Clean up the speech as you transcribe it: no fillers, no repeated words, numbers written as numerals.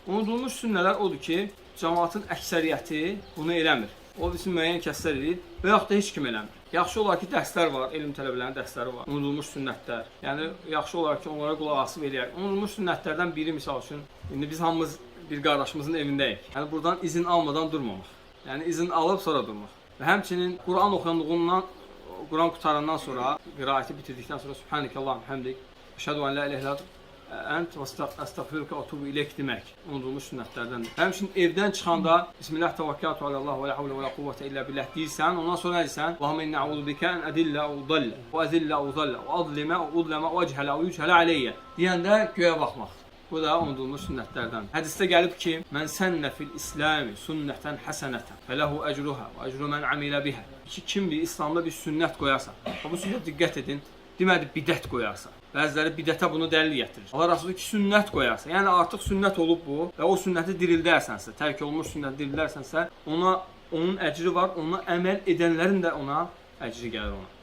Unudulmuş sünnələr odur ki, cəmaatın əksəriyyəti bunu eləmir. O bizim müəyyən kəslər edir və yaxud da heç kim eləmir. Yaxşı olar ki, dərslər var, elm tələbələrinin dərsləri var. Unudulmuş sünnətlər. Yəni, yaxşı olar ki, onlara qulaq asıb eləyək. Unudulmuş sünnətlərdən biri, misal üçün, indi biz hamımız bir qardaşımızın evindəyik. Yəni, buradan izin almadan durmamaq. Yəni, izin alıb sonra durmaq. Və həmçinin Quran oxunduğundan, Quran qutarandan sonra, qiraəti bitirdikdən sonra Subhanəkəllahum həmdik, əşhədu ən la iləhə illallah ənt və əstəğfiruka və tubu ileyk demək unudulmuş sünnətlərdəndir. Həmçinin evdən çıxanda Bismillah təvəkkəltu alallah və la havlə və la quvvətə illə billah deyirsən, ondan sonra nə deyirsən? Allahumma inni əuzu bikə ən ədillə və udallə və əzillə və uzallə və adlimə və udləmə və əchələ və yüchələ aleyyə deyəndə göyə baxmaq. Bu da unudulmuş sünnətlərdən. Hədisdə gəlib ki, mən sənnə fil İslami sünnətən həsənətən fələhu əcruhə və əcru mən amilə bihə. Kim bir İslamda bir sünnət qoyarsa, bu sünnət diqqət edin, demədi bidət qoyarsa. Bəziləri bidətə bunu dəlil gətirir. Allah Rasulü ki, sünnət qoyarsa, yəni artıq sünnət olub bu və o sünnəti dirildərsənsə, tərk olunmuş sünnəti dirildərsənsə, onun əcri var, ona əməl edənlərin də ona əcri gəlir ona.